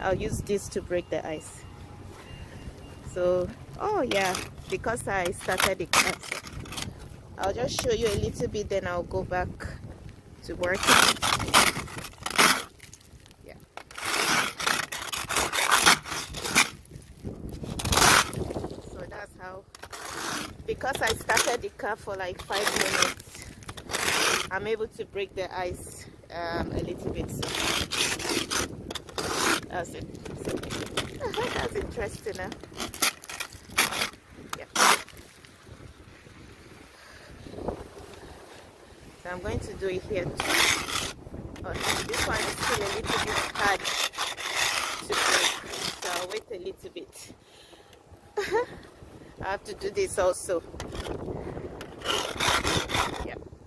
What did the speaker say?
I'll use this to break the ice. So, oh yeah, because I started the class, I'll just show you a little bit, then I'll go back to working. Yeah. So that's how, because I started the car for like 5 minutes, I'm able to break the ice a little bit. So that's it. So, that's interesting, huh? Yeah. So I'm going to do it here too. Oh, this one is still a little bit hard to break, so I'll wait a little bit. I have to do this also.